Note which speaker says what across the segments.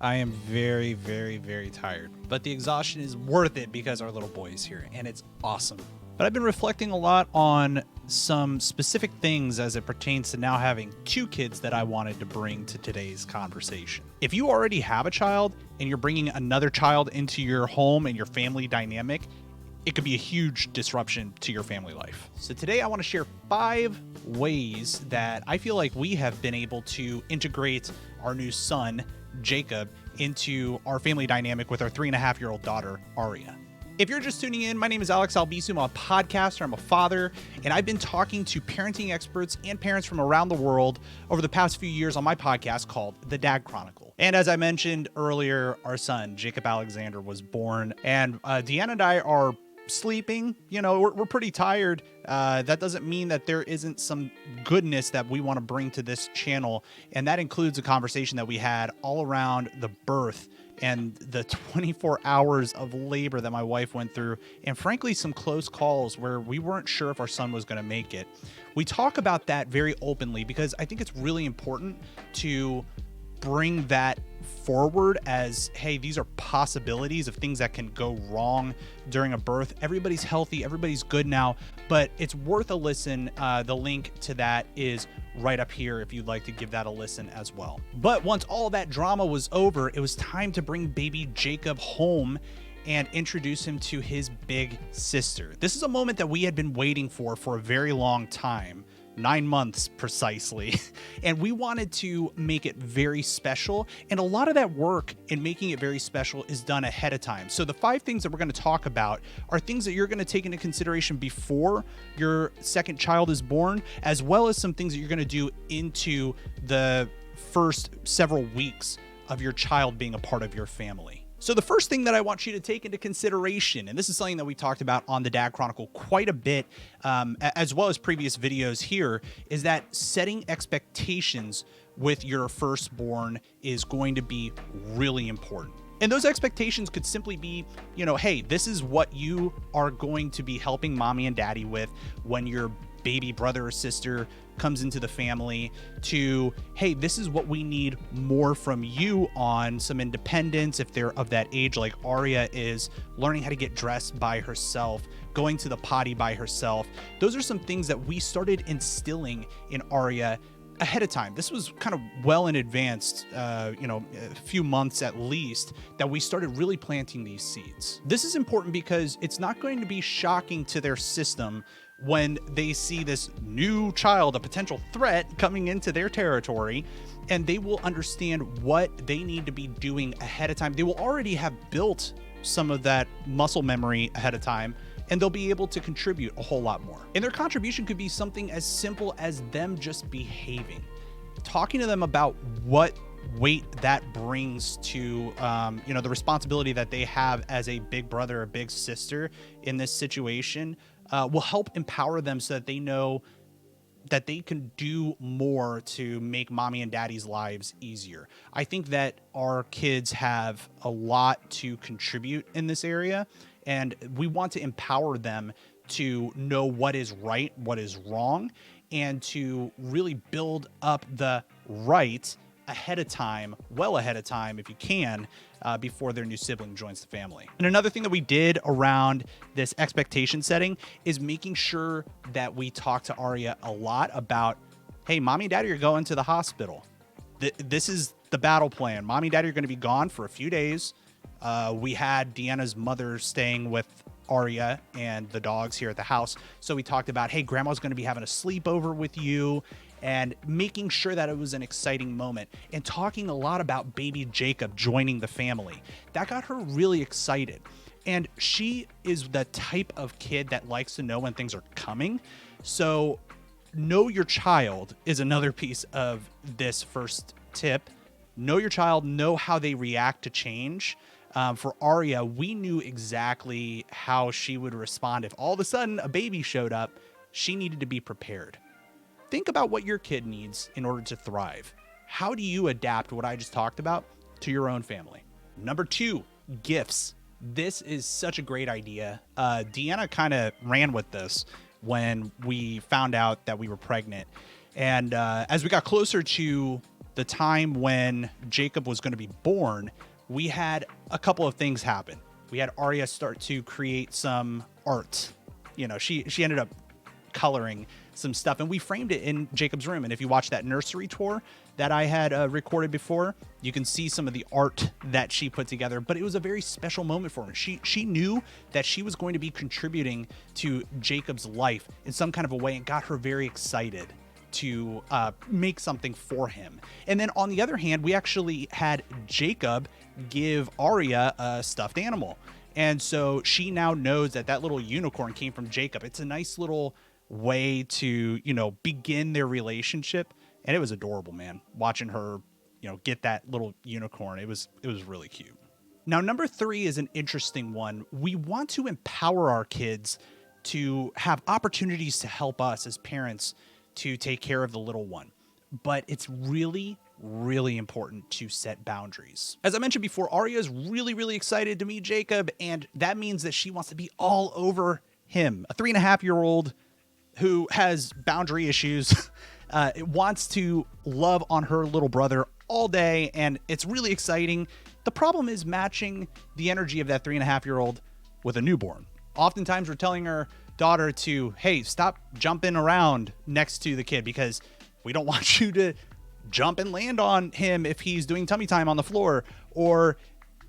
Speaker 1: I am very, very, very tired, but the exhaustion is worth it because our little boy is here and it's awesome. But I've been reflecting a lot on some specific things as it pertains to now having two kids that I wanted to bring to today's conversation. If you already have a child and you're bringing another child into your home and your family dynamic, it could be a huge disruption to your family life. So today I want to share 5 ways that I feel like we have been able to integrate our new son, Jacob, into our family dynamic with our 3.5-year-old daughter, Aria. If you're just tuning in, my name is Alex Albisu. I'm a podcaster, I'm a father, and I've been talking to parenting experts and parents from around the world over the past few years on my podcast called The Dad Chronicle. And as I mentioned earlier, our son, Jacob Alexander, was born, and Deanna and I are sleeping. We're pretty tired. That doesn't mean that there isn't some goodness that we want to bring to this channel, and that includes a conversation that we had all around the birth and the 24 hours of labor that my wife went through, and frankly some close calls where we weren't sure if our son was going to make it. We talk about that very openly because I think it's really important to bring that forward as, hey, these are possibilities of things that can go wrong during a birth. Everybody's healthy, everybody's good now, but it's worth a listen. The link to that is right up here if you'd like to give that a listen as well. But once all that drama was over, it was time to bring baby Jacob home and introduce him to his big sister. This is a moment that we had been waiting for a very long time. 9 months precisely. And we wanted to make it very special. And a lot of that work in making it very special is done ahead of time. So the 5 things that we're going to talk about are things that you're going to take into consideration before your second child is born, as well as some things that you're going to do into the first several weeks of your child being a part of your family. So the first thing that I want you to take into consideration, and this is something that we talked about on the Dad Chronicle quite a bit, as well as previous videos here, is that setting expectations with your firstborn is going to be really important. And those expectations could simply be, hey, this is what you are going to be helping mommy and daddy with when your baby brother or sister comes into the family, to, hey, this is what we need more from you on some independence if they're of that age, like Aria is, learning how to get dressed by herself, going to the potty by herself. Those are some things that we started instilling in Aria ahead of time. This was kind of well in advance, a few months at least, that we started really planting these seeds. This is important because it's not going to be shocking to their system when they see this new child, a potential threat coming into their territory, and they will understand what they need to be doing ahead of time. They will already have built some of that muscle memory ahead of time, and they'll be able to contribute a whole lot more. And their contribution could be something as simple as them just behaving. Talking to them about what weight that brings to, the responsibility that they have as a big brother or big sister in this situation will help empower them so that they know that they can do more to make mommy and daddy's lives easier. I think that our kids have a lot to contribute in this area, and we want to empower them to know what is right, what is wrong, and to really build up the right ahead of time, well ahead of time if you can, before their new sibling joins the family. And another thing that we did around this expectation setting is making sure that we talk to Aria a lot about, hey, mommy and daddy are going to the hospital. This is the battle plan. Mommy and daddy are going to be gone for a few days. We had Deanna's mother staying with Aria and the dogs here at the house. So we talked about, hey, grandma's going to be having a sleepover with you, and making sure that it was an exciting moment, and talking a lot about baby Jacob joining the family. That got her really excited. And she is the type of kid that likes to know when things are coming. So know your child is another piece of this first tip. Know your child, know how they react to change. For Aria, we knew exactly how she would respond if all of a sudden a baby showed up. She needed to be prepared. Think about what your kid needs in order to thrive. How do you adapt what I just talked about to your own family? Number 2, gifts. This is such a great idea. Deanna kind of ran with this when we found out that we were pregnant. And as we got closer to the time when Jacob was going to be born, we had a couple of things happen. We had Arya start to create some art. You know, she ended up coloring some stuff, and we framed it in Jacob's room. And if you watch that nursery tour that I had recorded before, you can see some of the art that she put together. But it was a very special moment for her. She knew that she was going to be contributing to Jacob's life in some kind of a way, and got her very excited to make something for him. And then on the other hand, we actually had Jacob give Arya a stuffed animal. And so she now knows that that little unicorn came from Jacob. It's a nice little way to, you know, begin their relationship. And it was adorable, man, watching her, you know, get that little unicorn. It was really cute. Now, number 3 is an interesting one. We want to empower our kids to have opportunities to help us as parents to take care of the little one. But it's really, really important to set boundaries. As I mentioned before, Arya is really, really excited to meet Jacob, and that means that she wants to be all over him. A 3.5-year-old who has boundary issues wants to love on her little brother all day, and it's really exciting. The problem is matching the energy of that 3.5-year-old with a newborn. Oftentimes we're telling our daughter to, hey, stop jumping around next to the kid because we don't want you to jump and land on him if he's doing tummy time on the floor. Or,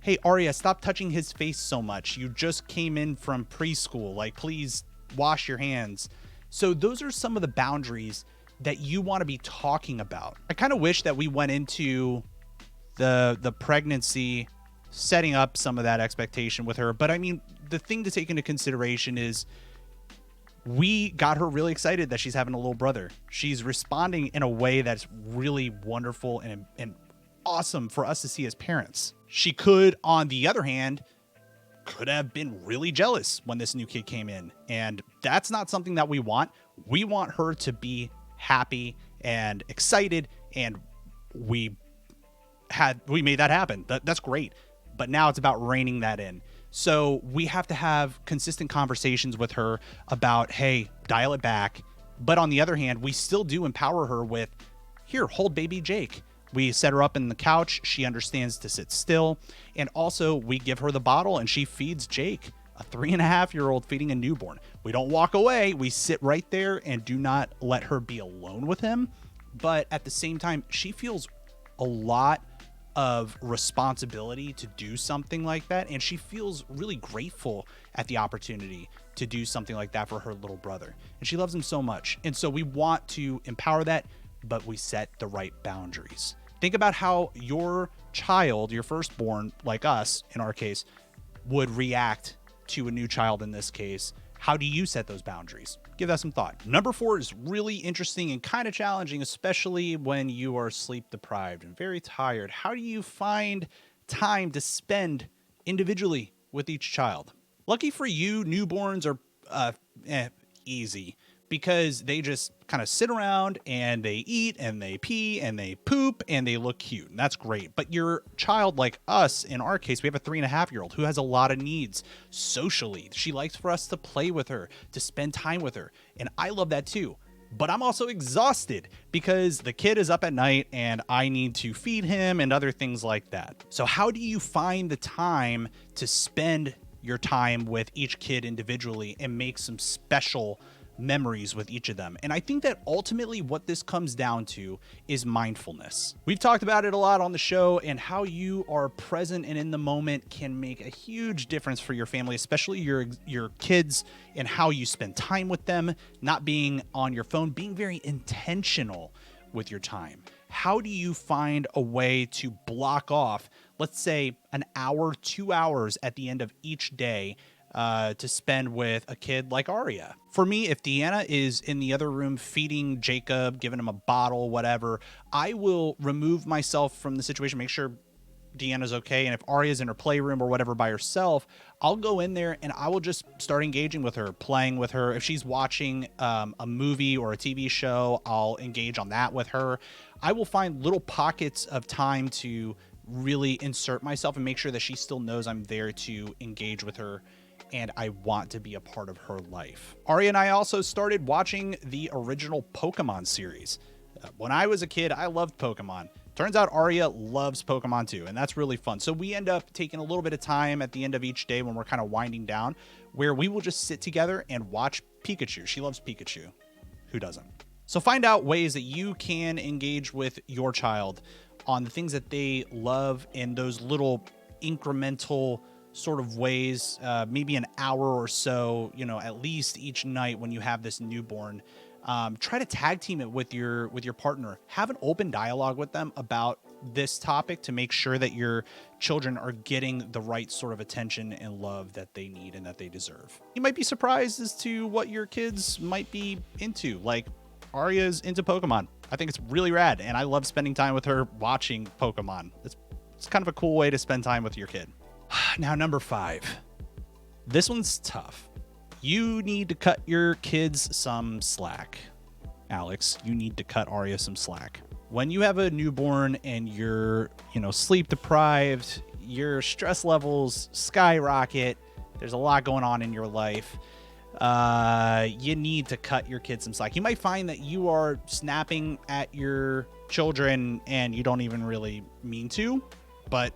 Speaker 1: hey, Arya, stop touching his face so much. You just came in from preschool. Like, please wash your hands. So those are some of the boundaries that you want to be talking about. I kind of wish that we went into the pregnancy setting up some of that expectation with her. But I mean, the thing to take into consideration is we got her really excited that she's having a little brother. She's responding in a way that's really wonderful and awesome for us to see as parents. She could, on the other hand, could have been really jealous when this new kid came in. And that's not something that we want. We want her to be happy and excited. And we made that happen. That's great. But now it's about reining that in. So we have to have consistent conversations with her about, hey, dial it back. But on the other hand, we still do empower her with, here, hold baby Jake. We set her up in the couch. She understands to sit still. And also we give her the bottle and she feeds Jake, a 3.5-year-old feeding a newborn. We don't walk away. We sit right there and do not let her be alone with him. But at the same time, she feels a lot of responsibility to do something like that. And she feels really grateful at the opportunity to do something like that for her little brother. And she loves him so much. And so we want to empower that, but we set the right boundaries. Think about how your child, your firstborn, like us in our case, would react to a new child in this case. How do you set those boundaries? Give that some thought. Number 4 is really interesting and kind of challenging, especially when you are sleep deprived and very tired. How do you find time to spend individually with each child? Lucky for you, newborns are easy, because they just kind of sit around and they eat and they pee and they poop and they look cute. And that's great. But your child, like us, in our case, we have a 3.5-year-old who has a lot of needs socially. She likes for us to play with her, to spend time with her. And I love that too. But I'm also exhausted because the kid is up at night and I need to feed him and other things like that. So how do you find the time to spend your time with each kid individually and make some special memories with each of them? And I think that ultimately what this comes down to is mindfulness. We've talked about it a lot on the show, and how you are present and in the moment can make a huge difference for your family, especially your kids, and how you spend time with them, not being on your phone, being very intentional with your time. How do you find a way to block off, let's say, an hour, 2 hours at the end of each day to spend with a kid like Arya? For me, if Deanna is in the other room feeding Jacob, giving him a bottle, whatever, I will remove myself from the situation, make sure Deanna's okay. And if Arya's in her playroom or whatever by herself, I'll go in there and I will just start engaging with her, playing with her. If she's watching a movie or a TV show, I'll engage on that with her. I will find little pockets of time to really insert myself and make sure that she still knows I'm there to engage with her and I want to be a part of her life. Arya and I also started watching the original Pokemon series. When I was a kid, I loved Pokemon. Turns out Arya loves Pokemon too, and that's really fun. So we end up taking a little bit of time at the end of each day when we're kind of winding down, where we will just sit together and watch Pikachu. She loves Pikachu. Who doesn't? So find out ways that you can engage with your child on the things that they love in those little incremental sort of ways, maybe an hour or so, at least each night when you have this newborn. Try to tag team it with your partner. Have an open dialogue with them about this topic to make sure that your children are getting the right sort of attention and love that they need and that they deserve. You might be surprised as to what your kids might be into. Like Arya's into Pokemon. I think it's really rad, and I love spending time with her watching Pokemon. It's kind of a cool way to spend time with your kid. Now, number 5. This one's tough. You need to cut your kids some slack. Alex, you need to cut Arya some slack. When you have a newborn and you're, sleep deprived, your stress levels skyrocket, there's a lot going on in your life, you need to cut your kids some slack. You might find that you are snapping at your children and you don't even really mean to, but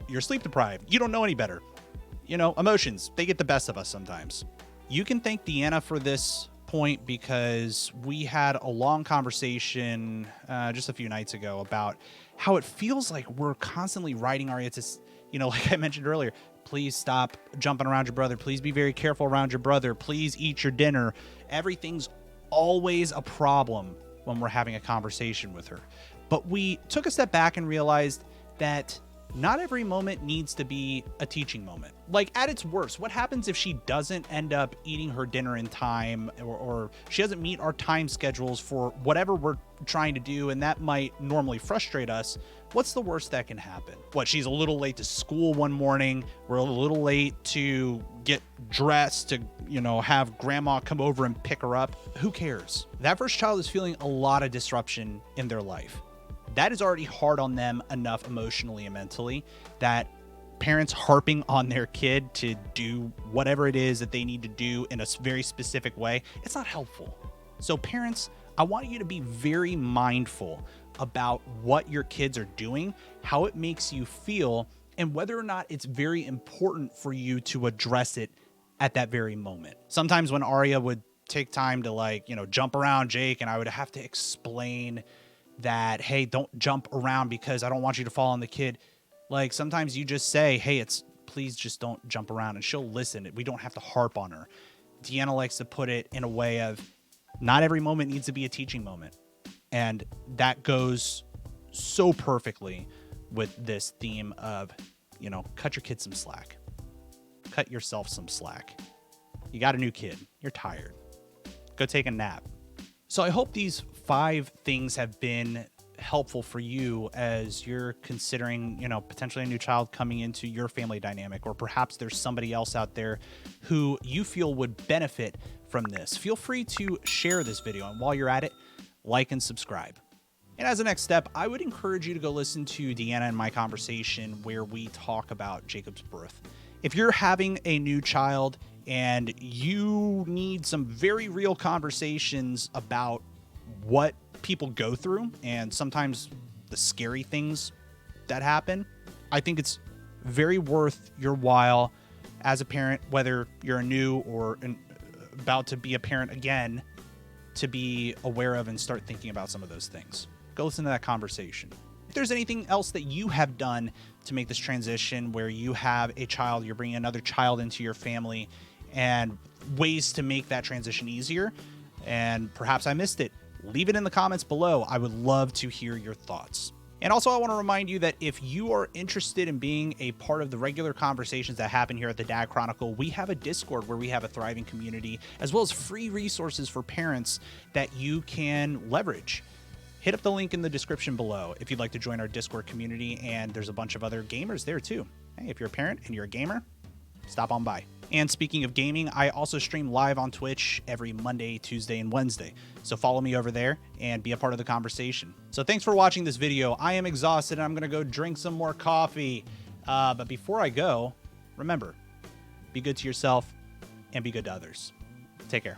Speaker 1: you're sleep deprived. You don't know any better. Emotions, they get the best of us sometimes. You can thank Deanna for this point because we had a long conversation just a few nights ago about how it feels like we're constantly writing Arya to, like I mentioned earlier, please stop jumping around your brother. Please be very careful around your brother. Please eat your dinner. Everything's always a problem when we're having a conversation with her. But we took a step back and realized that not every moment needs to be a teaching moment. Like at its worst, what happens if she doesn't end up eating her dinner in time or she doesn't meet our time schedules for whatever we're trying to do, and that might normally frustrate us? What's the worst that can happen? What, she's a little late to school one morning, we're a little late to get dressed to, have grandma come over and pick her up. Who cares? That first child is feeling a lot of disruption in their life. That is already hard on them enough emotionally and mentally, that parents harping on their kid to do whatever it is that they need to do in a very specific way, it's not helpful. So parents, I want you to be very mindful about what your kids are doing, how it makes you feel, and whether or not it's very important for you to address it at that very moment. Sometimes when Arya would take time to jump around Jake, and I would have to explain that, hey, don't jump around because I don't want you to fall on the kid. Like sometimes you just say, hey, please just don't jump around, and she'll listen. We don't have to harp on her. Deanna likes to put it in a way of not every moment needs to be a teaching moment. And that goes so perfectly with this theme of, cut your kids some slack. Cut yourself some slack. You got a new kid. You're tired. Go take a nap. So I hope these 5 things have been helpful for you as you're considering, potentially a new child coming into your family dynamic, or perhaps there's somebody else out there who you feel would benefit from this. Feel free to share this video, and while you're at it, like and subscribe. And as a next step, I would encourage you to go listen to Deanna and my conversation where we talk about Jacob's birth. If you're having a new child and you need some very real conversations about what people go through and sometimes the scary things that happen, I think it's very worth your while as a parent, whether you're a new or about to be a parent again, to be aware of and start thinking about some of those things. Go listen to that conversation. If there's anything else that you have done to make this transition where you have a child, you're bringing another child into your family, and ways to make that transition easier, and perhaps I missed it, leave it in the comments below. I would love to hear your thoughts. And also, I want to remind you that if you are interested in being a part of the regular conversations that happen here at the Dad Chronicle, we have a Discord where we have a thriving community, as well as free resources for parents that you can leverage. Hit up the link in the description below if you'd like to join our Discord community, and there's a bunch of other gamers there too. Hey, if you're a parent and you're a gamer, stop on by. And speaking of gaming, I also stream live on Twitch every Monday, Tuesday, and Wednesday. So follow me over there and be a part of the conversation. So thanks for watching this video. I am exhausted and I'm going to go drink some more coffee. But before I go, remember, be good to yourself and be good to others. Take care.